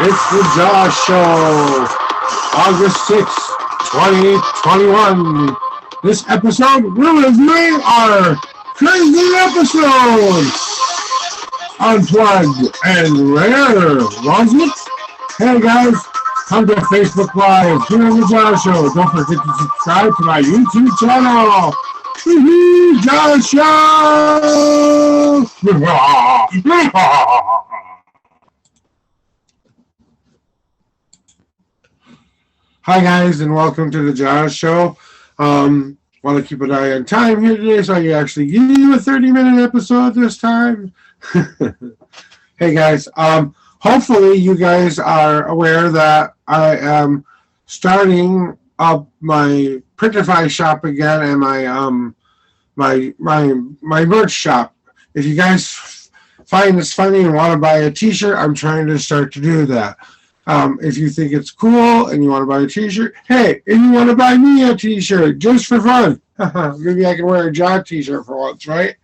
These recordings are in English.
It's the Josh Show, August 6th, 2021. This episode will be our crazy episode. Unplugged and rare, was it? Hey guys, come to Facebook Live here on the Josh Show. Don't forget to subscribe to my YouTube channel. Josh Show! Hi guys, and welcome to the J.A.W. Show. Want to keep an eye on time here today, so I can actually give you a 30-minute episode this time. Hey guys, hopefully you guys are aware that I am starting up my Printify shop again and my merch shop. If you guys find this funny and want to buy a t-shirt, I'm trying to start to do that. If you think it's cool and you want to buy a t-shirt, hey, if you want to buy me a t-shirt just for fun, maybe I can wear a J.A.W. t-shirt for once, right?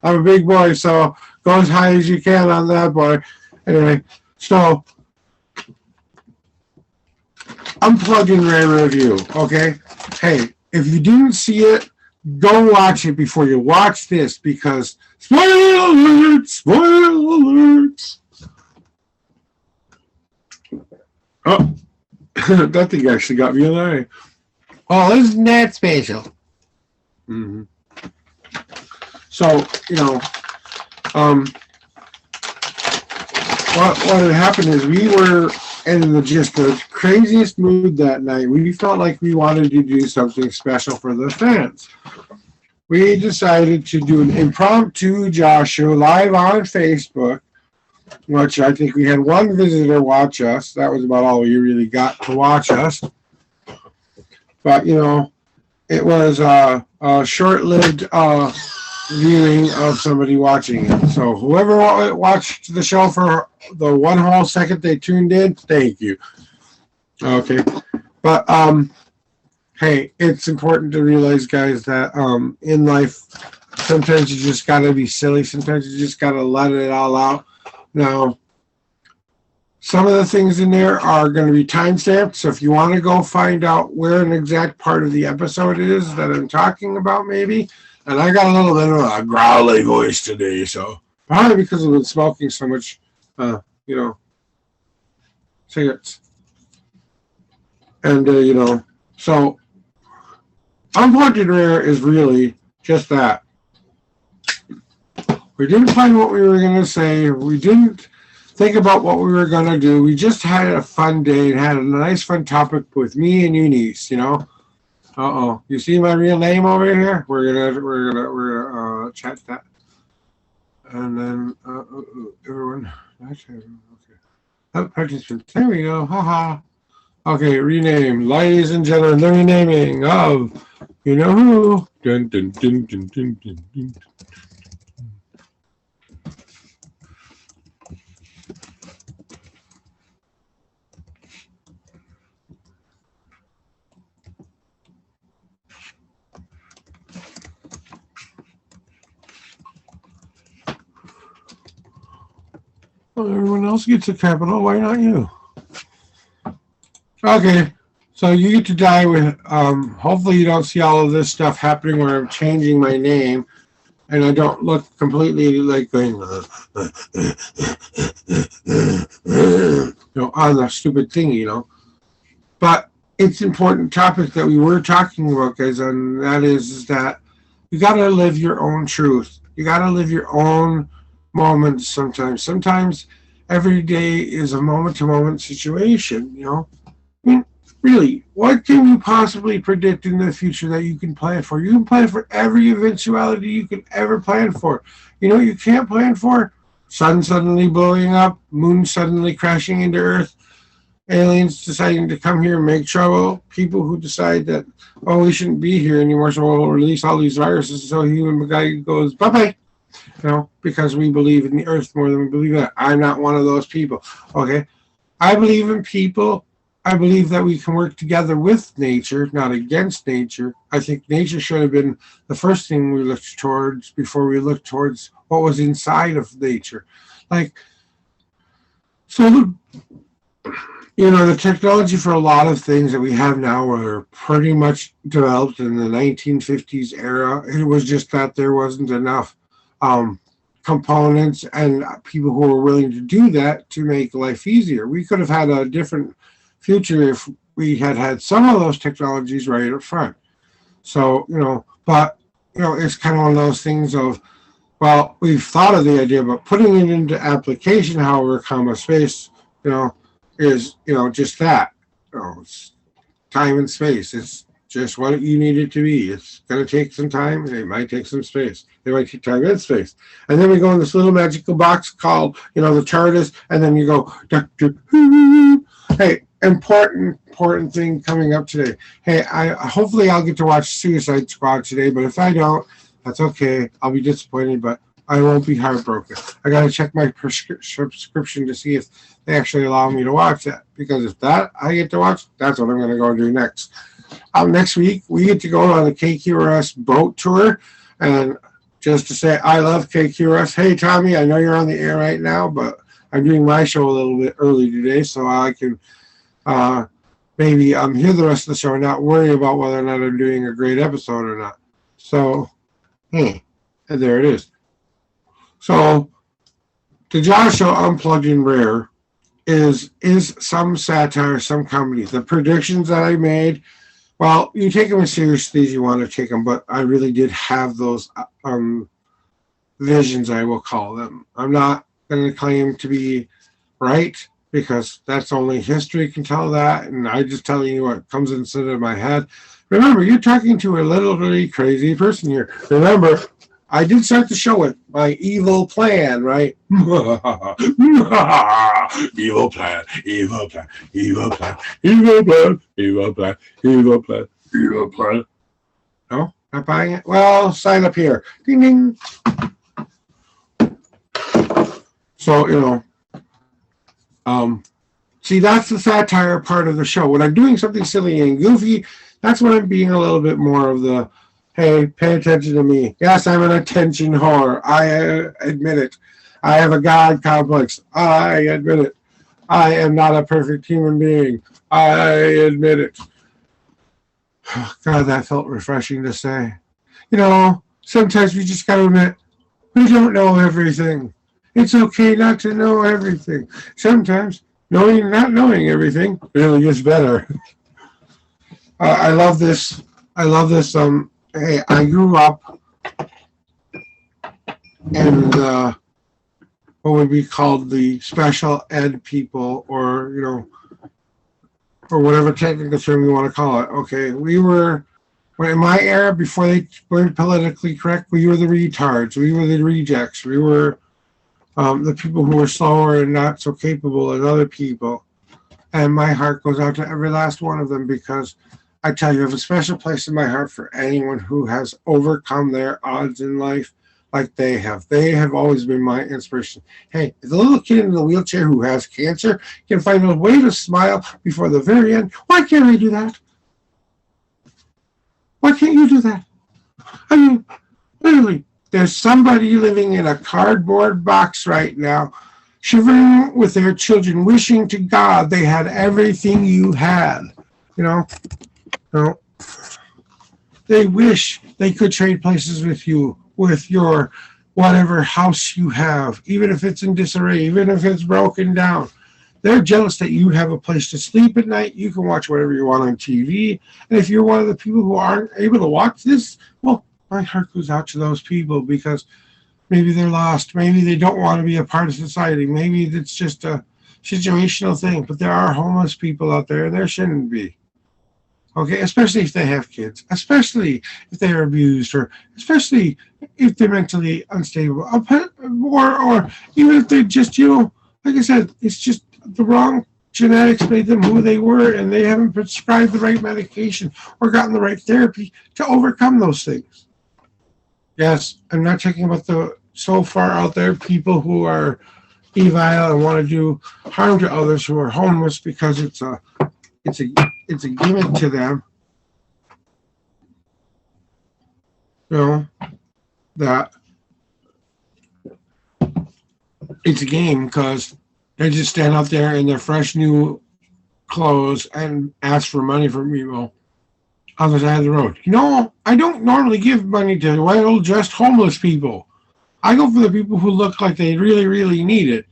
I'm a big boy, so go as high as you can on that, boy. Anyway, so Unplugging Rare Review, okay? Hey, if you didn't see it, go watch it before you watch this, because spoiler alert, spoiler alert. Oh, that thing actually got me alive. Oh, isn't that special? Mm-hmm. So, you know, what had happened is we were in just the craziest mood that night. We felt like we wanted to do something special for the fans. We decided to do an impromptu J.A.W. show live on Facebook, which I think we had one visitor watch us. That was about all we really got to watch us. But, you know, it was a short-lived viewing of somebody watching it. So whoever watched the show for the one whole second they tuned in, thank you. Okay. But, hey, it's important to realize, guys, that in life, sometimes you just got to be silly. Sometimes you just got to let it all out. Now, some of the things in there are going to be timestamped, so if you want to go find out where an exact part of the episode is that I'm talking about, maybe, and I got a little bit of a growly voice today, so probably because I've been smoking so much, you know, cigarettes. And, you know, so Unplugged and Rare is really just that. We didn't find what we were going to say. We didn't think about what we were going to do. We just had a fun day and had a nice, fun topic with me and Eunice, you know. Uh-oh. You see my real name over here? We're gonna chat that. And then, everyone. Okay. Oh, participants. There we go. Haha. Okay, rename. Ladies and gentlemen, the renaming of you know who. Dun, dun, dun, dun, dun, dun, dun. Well, everyone else gets a capital. Why not you? Okay, so you get to die with. Hopefully, you don't see all of this stuff happening where I'm changing my name, and I don't look completely like going, on the stupid thing, you know. But it's an important topic that we were talking about, guys, and that is that you got to live your own truth. You got to live your own moments sometimes. Sometimes every day is a moment-to-moment situation, you know. I mean, really, what can you possibly predict in the future that you can plan for? You can plan for every eventuality you can ever plan for. You know, you can't plan for sun suddenly blowing up, moon suddenly crashing into Earth, aliens deciding to come here and make trouble, people who decide that, oh, we shouldn't be here anymore, so we'll release all these viruses so human guy goes, bye-bye. You know, because we believe in the earth more than we believe in it. I'm not one of those people. Okay? I believe in people. I believe that we can work together with nature, not against nature. I think nature should have been the first thing we looked towards before we looked towards what was inside of nature. Like, so The technology for a lot of things that we have now were pretty much developed in the 1950s era. It was just that there wasn't enough um, components and people who were willing to do that to make life easier. We could have had a different future if we had had some of those technologies right up front. So, but, it's kind of one of those things of, well, we've thought of the idea, but putting it into application, however, comma space, you know, is just that. It's time and space. It's just what you need it to be. It's going to take some time. It might take some space. It might take time and space. And then we go in this little magical box called, the TARDIS, and then you go, Doctor Who. Hey, important thing coming up today. Hey, hopefully I'll get to watch Suicide Squad today, but if I don't, that's okay. I'll be disappointed, but I won't be heartbroken. I got to check my subscription to see if they actually allow me to watch that. Because if that I get to watch, that's what I'm going to go do next. Next week, we get to go on the KQRS boat tour. And just to say, I love KQRS. Hey, Tommy, I know you're on the air right now, but I'm doing my show a little bit early today so I can maybe hear the rest of the show and not worry about whether or not I'm doing a great episode or not. So, and there it is. So, the Josh Show Unplugged and Rare is some satire, some comedy. The predictions that I made, well, you take them as seriously as you want to take them, but I really did have those visions, I will call them. I'm not going to claim to be right because that's only history can tell that, and I just tell you what comes into my head. Remember, you're talking to a literally crazy person here. Remember, I did start the show with my evil plan, right? Evil plan, evil plan, evil plan, evil plan, evil plan, evil plan, evil plan. No, not buying it? Well, sign up here. Ding, ding. So, see, that's the satire part of the show. When I'm doing something silly and goofy, that's when I'm being a little bit more of the, hey, pay attention to me. Yes, I'm an attention whore. I admit it. I have a God complex. I admit it. I am not a perfect human being. I admit it. God, that felt refreshing to say. Sometimes we just got to admit we don't know everything. It's okay not to know everything. Sometimes not knowing everything really is better. I love this. Hey, I grew up in what would be called the special ed people, or whatever technical term you want to call it. Okay, we were, in my era, before they weren't politically correct, we were the retards. We were the rejects. We were the people who were slower and not so capable as other people. And my heart goes out to every last one of them, because I tell you, I have a special place in my heart for anyone who has overcome their odds in life like they have. They have always been my inspiration. Hey, if the little kid in the wheelchair who has cancer can find a way to smile before the very end, why can't I do that? Why can't you do that? I mean, literally, there's somebody living in a cardboard box right now, shivering with their children, wishing to God they had everything you had. They wish they could trade places with you, with your whatever house you have, even if it's in disarray, even if it's broken down. They're jealous that you have a place to sleep at night. You can watch whatever you want on TV. And if you're one of the people who aren't able to watch this, well, my heart goes out to those people, because maybe they're lost. Maybe they don't want to be a part of society. Maybe it's just a situational thing. But there are homeless people out there, and there shouldn't be. Okay, especially if they have kids, especially if they're abused, or especially if they're mentally unstable, or even if they're just, like I said, it's just the wrong genetics made them who they were, and they haven't prescribed the right medication or gotten the right therapy to overcome those things. Yes, I'm not talking about the so far out there people who are evil and want to do harm to others who are homeless because it's a gimmick to them. That it's a game, because they just stand out there in their fresh new clothes and ask for money from people on the side of the road. I don't normally give money to well-dressed homeless people. I go for the people who look like they really, really need it.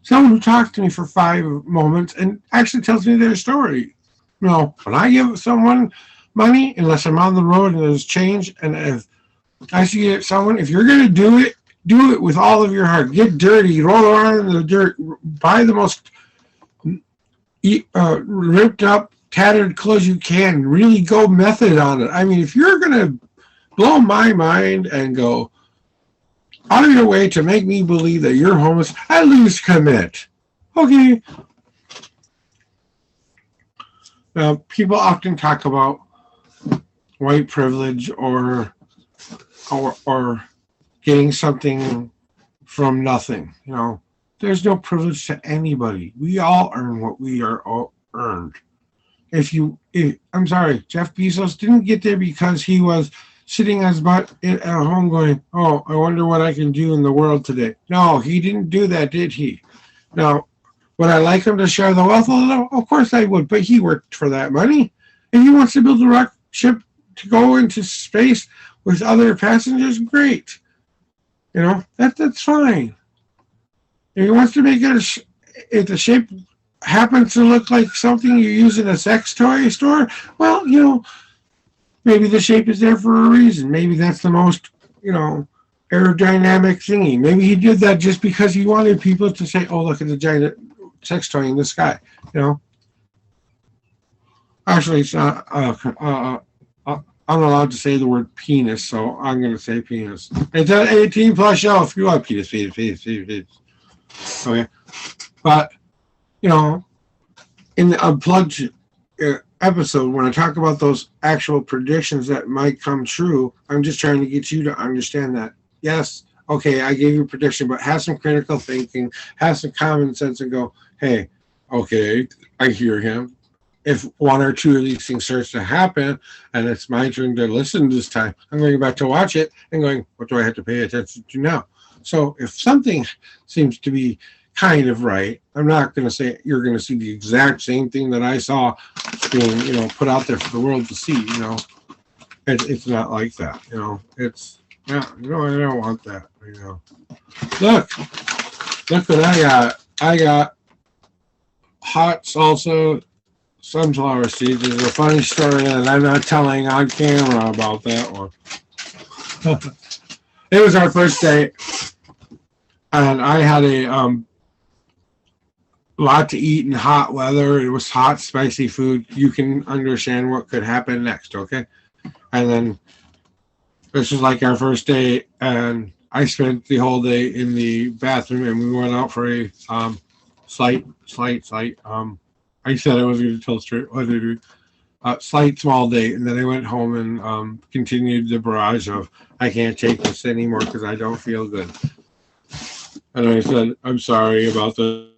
Someone who talks to me for 5 moments and actually tells me their story. When I give someone money, unless I'm on the road and there's change, and if I see someone, if you're going to do it with all of your heart. Get dirty, roll around in the dirt, buy the most ripped up, tattered clothes you can. Really go method on it. I mean, if you're going to blow my mind and go out of your way to make me believe that you're homeless, at least commit. Okay. Now, people often talk about white privilege or getting something from nothing. There's no privilege to anybody. We all earn what we are all earned. I'm sorry, Jeff Bezos didn't get there because he was sitting his butt at home going, oh, I wonder what I can do in the world today. No, he didn't do that, did he? Now, would I like him to share the wealth a little? Of course I would, but he worked for that money. If he wants to build a rocket ship to go into space with other passengers, great. That's fine. If he wants to make it if the shape happens to look like something you use in a sex toy store, well, maybe the shape is there for a reason. Maybe that's the most, aerodynamic thingy. Maybe he did that just because he wanted people to say, oh, look at the giant sex toy in the sky. Actually, it's not. I'm allowed to say the word penis, so I'm going to say penis. It's an 18 plus show. If you want penis. Okay. But, in the Unplugged episode, when I talk about those actual predictions that might come true, I'm just trying to get you to understand that. Yes, okay, I gave you a prediction, but have some critical thinking, have some common sense and go, hey, okay, I hear him. If one or two of these things starts to happen and it's my turn to listen this time, I'm going back to watch it and going, what do I have to pay attention to now? So if something seems to be kind of right, I'm not going to say you're going to see the exact same thing that I saw being, put out there for the world to see, It's not like that, It's, I don't want that, Look what I got. I got hot salsa sunflower seeds. There's a funny story that I'm not telling on camera about that one. It was our first date, and I had a lot to eat in hot weather. It was hot, spicy food. You can understand what could happen next, okay? And then this was like our first date, and I spent the whole day in the bathroom, and we went out for a slight. I said I wasn't going to tell straight what I do. Slight small date, and then I went home and continued the barrage of I can't take this anymore because I don't feel good. And I said, I'm sorry about the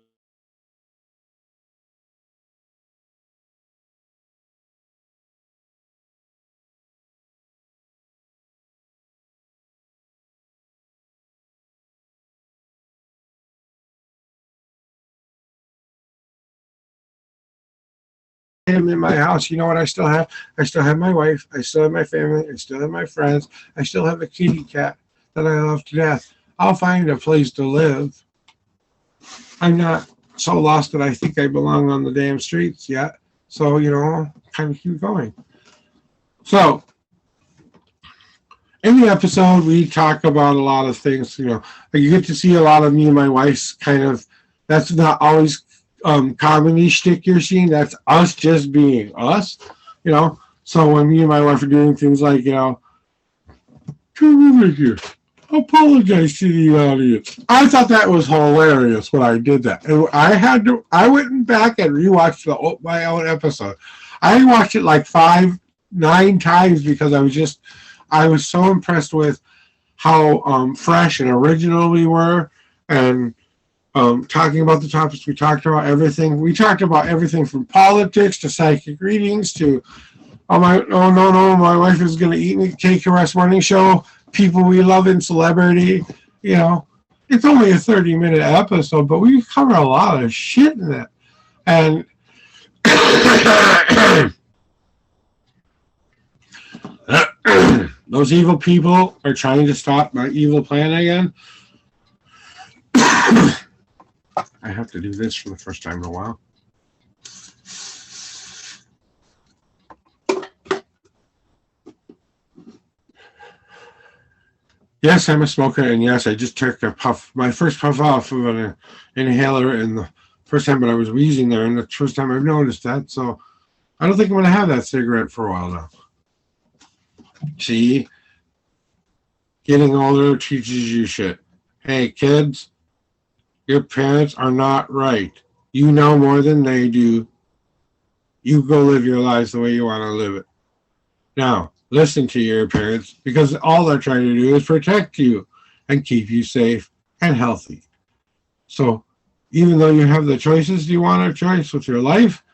him in my house. You know what I still have? I still have my wife. I still have my family. I still have my friends. I still have a kitty cat that I love to death. I'll find a place to live. I'm not so lost that I think I belong on the damn streets yet. So, kind of keep going. So, in the episode, we talk about a lot of things. You get to see a lot of me and my wife's kind of, that's not always comedy shtick you're seeing. That's us just being us, So when me and my wife are doing things like, come over here, apologize to the audience. I thought that was hilarious when I did that. And I went back and rewatched my own episode. I watched it like 9 times because I was so impressed with how fresh and original we were, and talking about the topics we talked about, everything. We talked about everything from politics to psychic readings to, no, my wife is going to eat me, Take a Rest Morning Show, people we love in celebrity. It's only a 30-minute episode, but we cover a lot of shit in it. And Those evil people are trying to stop my evil plan again. I have to do this for the first time in a while. Yes, I'm a smoker, and yes, I just took a puff, my first puff off of an inhaler, and the first time, but I was wheezing there, and the first time I've noticed that, so I don't think I'm going to have that cigarette for a while now. See? Getting older teaches you shit. Hey, kids, your parents are not right. You know more than they do. You go live your lives the way you want to live it. Now, listen to your parents, because all they're trying to do is protect you and keep you safe and healthy. So, even though you have the choices you want a choice with your life,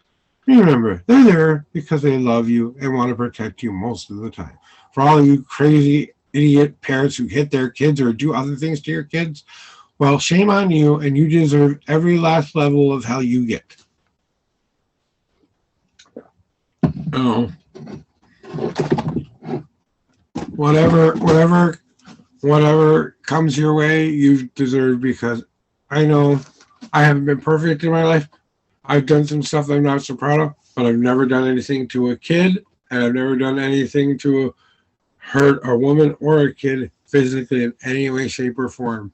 remember, they're there because they love you and want to protect you most of the time. For all you crazy idiot parents who hit their kids or do other things to your kids, well, shame on you, and you deserve every last level of hell you get. Oh. Whatever comes your way, you deserve, because I know I haven't been perfect in my life. I've done some stuff I'm not so proud of, but I've never done anything to a kid, and I've never done anything to hurt a woman or a kid physically in any way, shape, or form.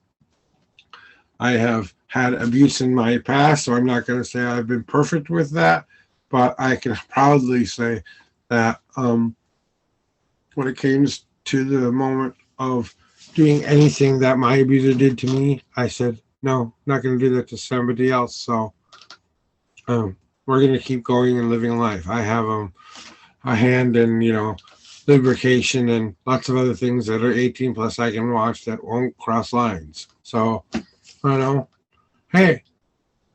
I have had abuse in my past, so I'm not going to say I've been perfect with that, but I can proudly say that when it came to the moment of doing anything that my abuser did to me, I said, no, I'm not going to do that to somebody else. So we're going to keep going and living life. I have a hand in, lubrication and lots of other things that are 18 plus I can watch that won't cross lines. So, hey,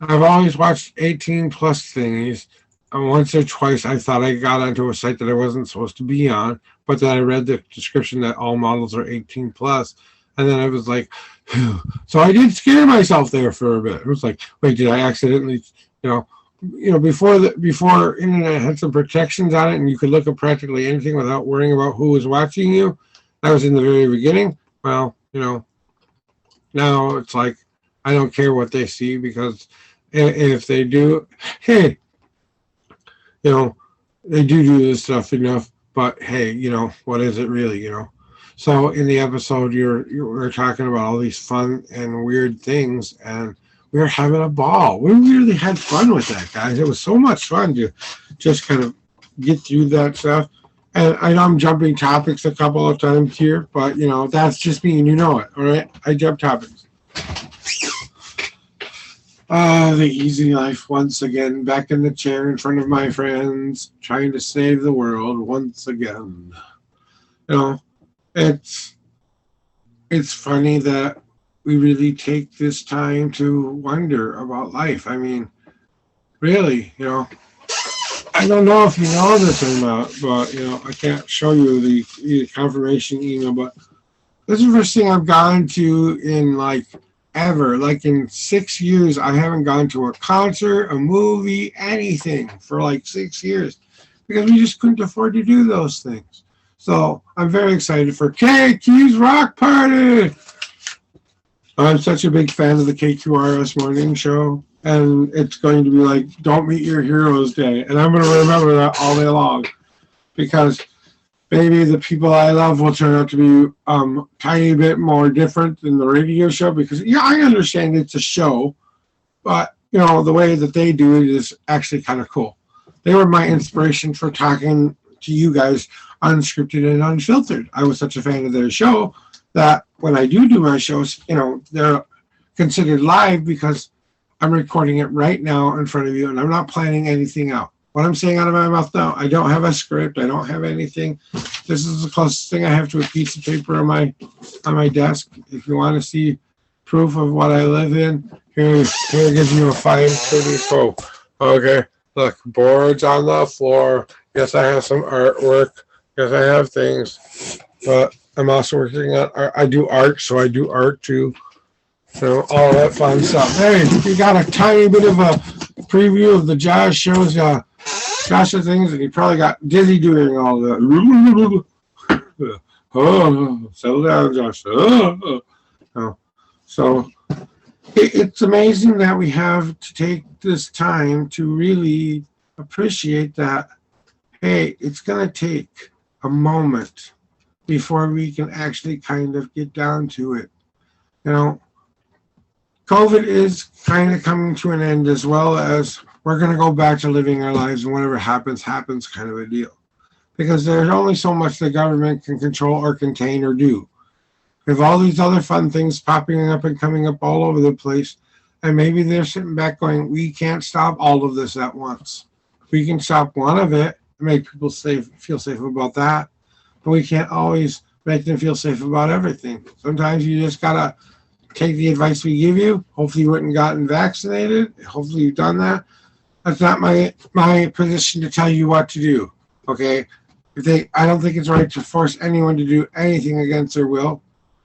I've always watched 18 plus thingies. Once or twice I thought I got onto a site that I wasn't supposed to be on, but then I read the description that all models are 18 plus, and then I was like, phew. So I did scare myself there for a bit. It was like, wait, did I accidentally, before internet had some protections on it and you could look at practically anything without worrying about who was watching you. That was in the very beginning. Well, now it's like, I don't care what they see, because if they do, hey, they do this stuff enough, but hey, what is it really, So in the episode, we're talking about all these fun and weird things, and we were having a ball. We really had fun with that, guys. It was so much fun to just kind of get through that stuff. And I know I'm jumping topics a couple of times here, but, that's just me, and you know it, all right? I jump topics. The easy life once again, back in the chair in front of my friends, trying to save the world once again. It's funny that we really take this time to wonder about life. I mean, really, I don't know if you know this or not, but, I can't show you the confirmation email, but this is the first thing I've gone to in, ever. In 6 years, I haven't gone to a concert, a movie, anything for 6 years, because we just couldn't afford to do those things. So I'm very excited for KQ's Rock Party. I'm such a big fan of the KQRS morning show, and it's going to be Don't Meet Your Heroes Day, and I'm going to remember that all day long, because maybe the people I love will turn out to be tiny bit more different than the radio show, because I understand it's a show, but the way that they do it is actually kind of cool. They were my inspiration for talking to you guys unscripted and unfiltered. I was such a fan of their show that when I do my shows, they're considered live because I'm recording it right now in front of you, and I'm not planning anything out. What I'm saying out of my mouth now, I don't have a script. I don't have anything. This is the closest thing I have to a piece of paper on my desk. If you want to see proof of what I live in, here gives you a fine pretty quote. Okay, look, boards on the floor. Yes, I have some artwork. Yes, I have things, but I'm also working on art. I do art, so I do art too. So all that fun stuff. Hey, you got a tiny bit of a preview of the jazz shows Josh the things, and he probably got dizzy doing all the. Oh, settle down, Josh. So it's amazing that we have to take this time to really appreciate that. Hey, it's going to take a moment before we can actually kind of get down to it. COVID is kind of coming to an end, as well as we're going to go back to living our lives, and whatever happens, happens kind of a deal. Because there's only so much the government can control or contain or do. We have all these other fun things popping up and coming up all over the place, and maybe they're sitting back going, we can't stop all of this at once. We can stop one of it and make people feel safe about that, but we can't always make them feel safe about everything. Sometimes you just gotta take the advice we give you. Hopefully you went and gotten vaccinated. Hopefully you've done that. That's not my position to tell you what to do. Okay? I don't think it's right to force anyone to do anything against their will.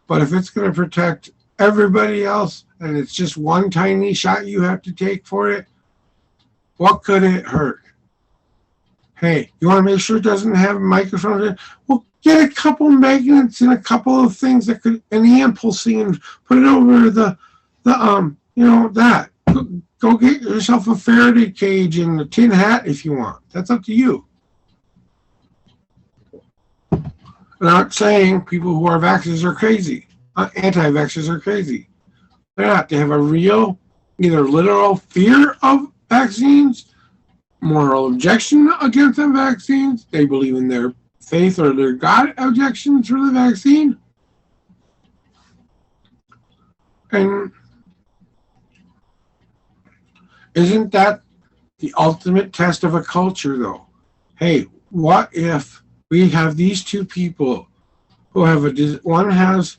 But if it's going to protect everybody else and it's just one tiny shot you have to take for it, what could it hurt? Hey, you want to make sure it doesn't have microphones in it? Well, get a couple magnets and a couple of things that could, and the impulsing, and put it over that. Go get yourself a Faraday cage and a tin hat if you want. That's up to you. I'm not saying people who are vaxxers are crazy. Anti-vaxxers are crazy. They're not. They have a real, either literal fear of vaccines, moral objection against the vaccines. They believe in their faith or their God objections for the vaccine. And isn't that the ultimate test of a culture, though? Hey, what if we have these two people who have one has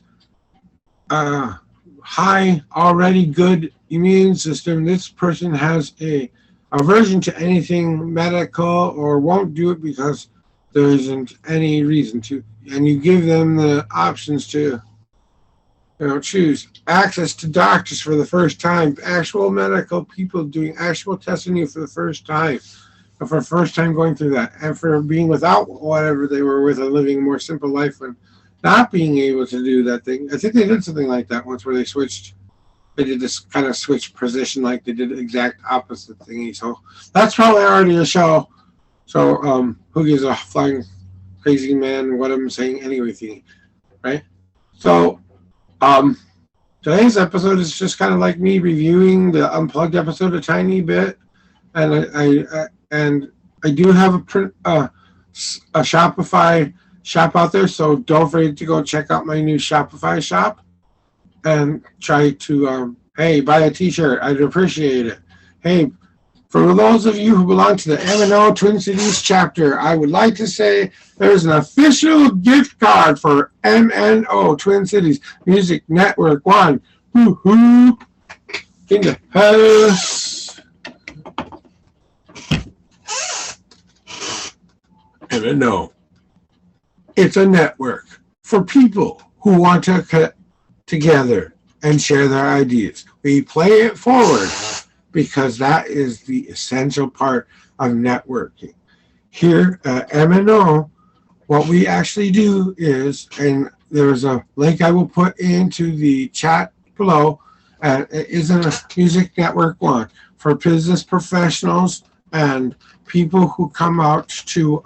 a high, already good immune system. This person has a aversion to anything medical or won't do it because there isn't any reason to. And you give them the options to choose access to doctors for the first time, actual medical people doing actual tests on you for the first time, for the first time going through that, and for being without whatever they were with and living a more simple life and not being able to do that thing. I think they did something like that once where they did this kind of switch position, like they did the exact opposite thingy. So that's probably already a show. So who gives a flying crazy man what I'm saying anyway thingy, right? So today's episode is just kind of like me reviewing the Unplugged episode a tiny bit, and I do have a Shopify shop out there, so don't forget to go check out my new Shopify shop and try to hey, buy a t-shirt. I'd appreciate it. Hey, for those of you who belong to the M&O Twin Cities chapter, I would like to say there's an official gift card for M&O Twin Cities Music Network 1. Woo-hoo! In the house. M&O. It's a network for people who want to get together and share their ideas. We play it forward because that is the essential part of networking. Here at M&O, what we actually do is, and there's a link I will put into the chat below, it is a Music Network 1 for business professionals and people who come out to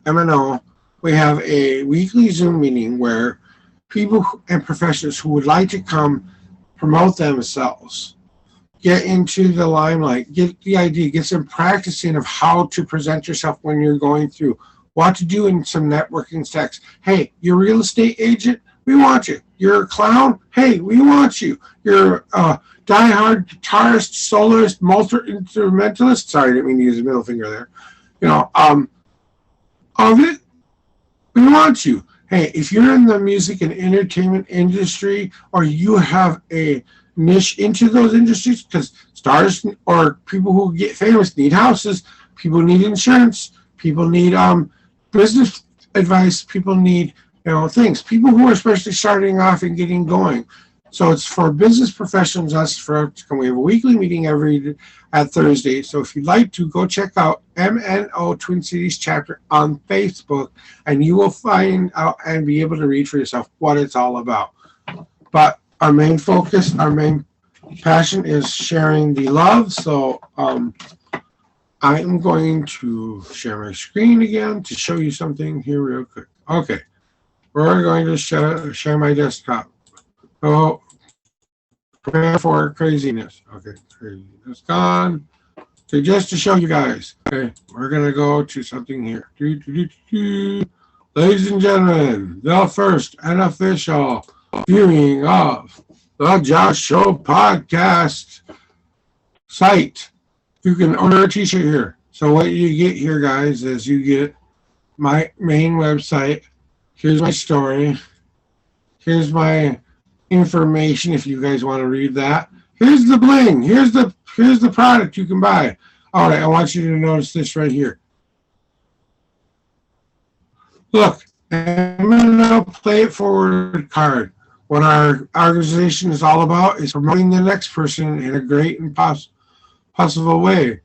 M&O. We have a weekly Zoom meeting where people and professionals who would like to come promote themselves, get into the limelight, get the idea, get some practicing of how to present yourself when you're going through, what to do in some networking stacks. Hey, you're a real estate agent? We want you. You're a clown? Hey, we want you. You're a diehard guitarist, soloist, multi-instrumentalist. Sorry, I didn't mean to use a middle finger there. Of it, we want you. Hey, if you're in the music and entertainment industry, or you have a niche into those industries, because stars or people who get famous need houses, people need insurance, people need business advice, people need things. People who are especially starting off and getting going, So it's for business professionals, us for we have a weekly meeting at Thursday. So if you'd like to go check out MNO Twin Cities chapter on Facebook, and you will find out and be able to read for yourself what it's all about. But our main focus, our main passion is sharing the love. So I am going to share my screen again to show you something here real quick. Okay, we're going to share my desktop. Oh, prepare for craziness. Okay, craziness gone. Okay, just to show you guys. Okay, we're gonna go to something here. Ladies and gentlemen, the first and official viewing of the Josh Show podcast site. You can order a t-shirt here. So what you get here, guys, is you get my main website. Here's my story. Here's my information if you guys want to read that. Here's the bling. Here's the product you can buy. All right, I want you to notice this right here. Look, MNO Play It Forward card. What our organization is all about is promoting the next person in a great and possible way.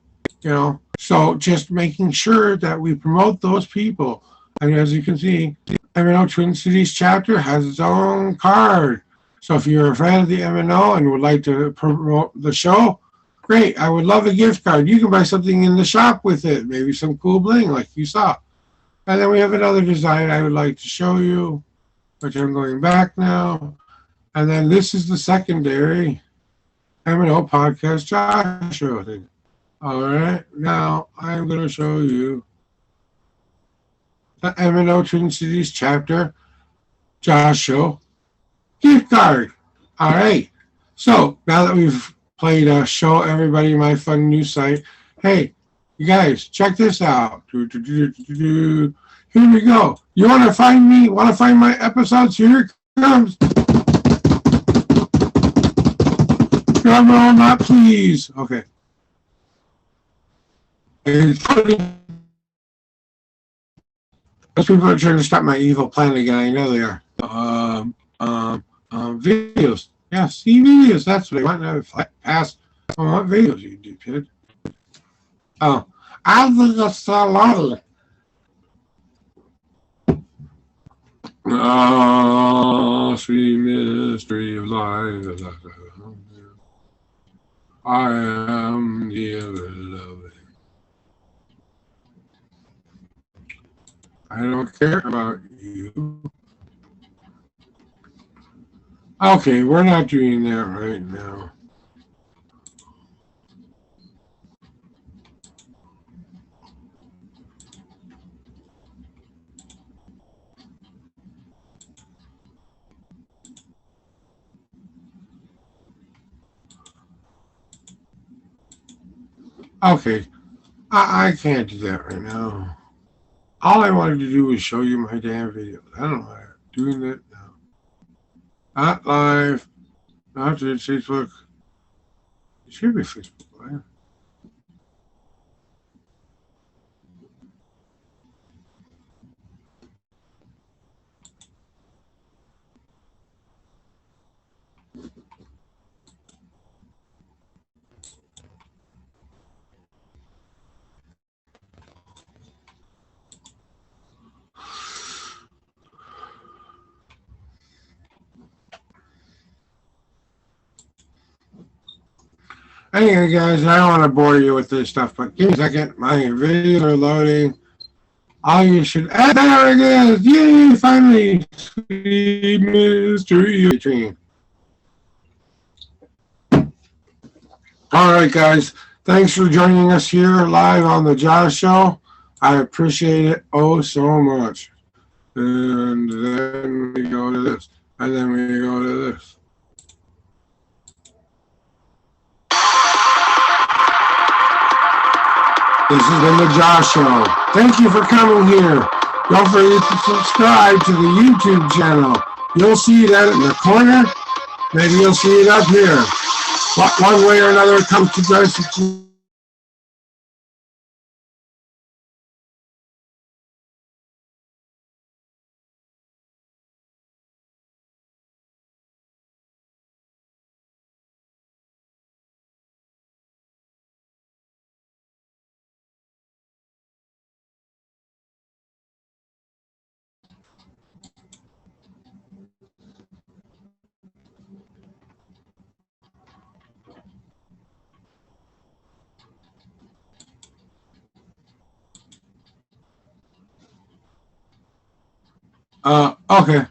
So just making sure that we promote those people. And as you can see, MNO Twin Cities chapter has its own card. So if you're a fan of the MNO and would like to promote the show, great. I would love a gift card. You can buy something in the shop with it, maybe some cool bling like you saw. And then we have another design I would like to show you, which I'm going back now. And then this is the secondary MNO podcast Joshua thing. All right, now I'm going to show you the MNO Twin Cities chapter Josh Show gift card. All right, so now that we've played show everybody my fun new site, hey, you guys, check this out. Here we go. You want to find me? Want to find my episodes? Here it comes. Drum roll, not please. Okay. It's funny. Those people are trying to stop my evil plan again. I know they are. Videos. Yeah, see videos. That's what I want. Now pass. I want videos, you do, kid. Oh, I think it's so lovely. Oh, sweet mystery of life. I am the ever-loving. I don't care about you. Okay, we're not doing that right now. Okay, I can't do that right now. All I wanted to do was show you my damn videos. I don't know why I'm doing that now. Not live, not to Facebook. It should be Facebook Live. Anyway, guys, I don't want to bore you with this stuff, but give me a second. My videos are loading. All you should. There it is! Yay! Finally! Sweet mystery dream. All right, guys. Thanks for joining us here live on the Josh Show. I appreciate it oh so much. And then we go to this. And then we go to this. This has been the Josh Show. Thank you for coming here. Don't forget to subscribe to the YouTube channel. You'll see that in the corner. Maybe you'll see it up here. But one way or another, it comes to Okay.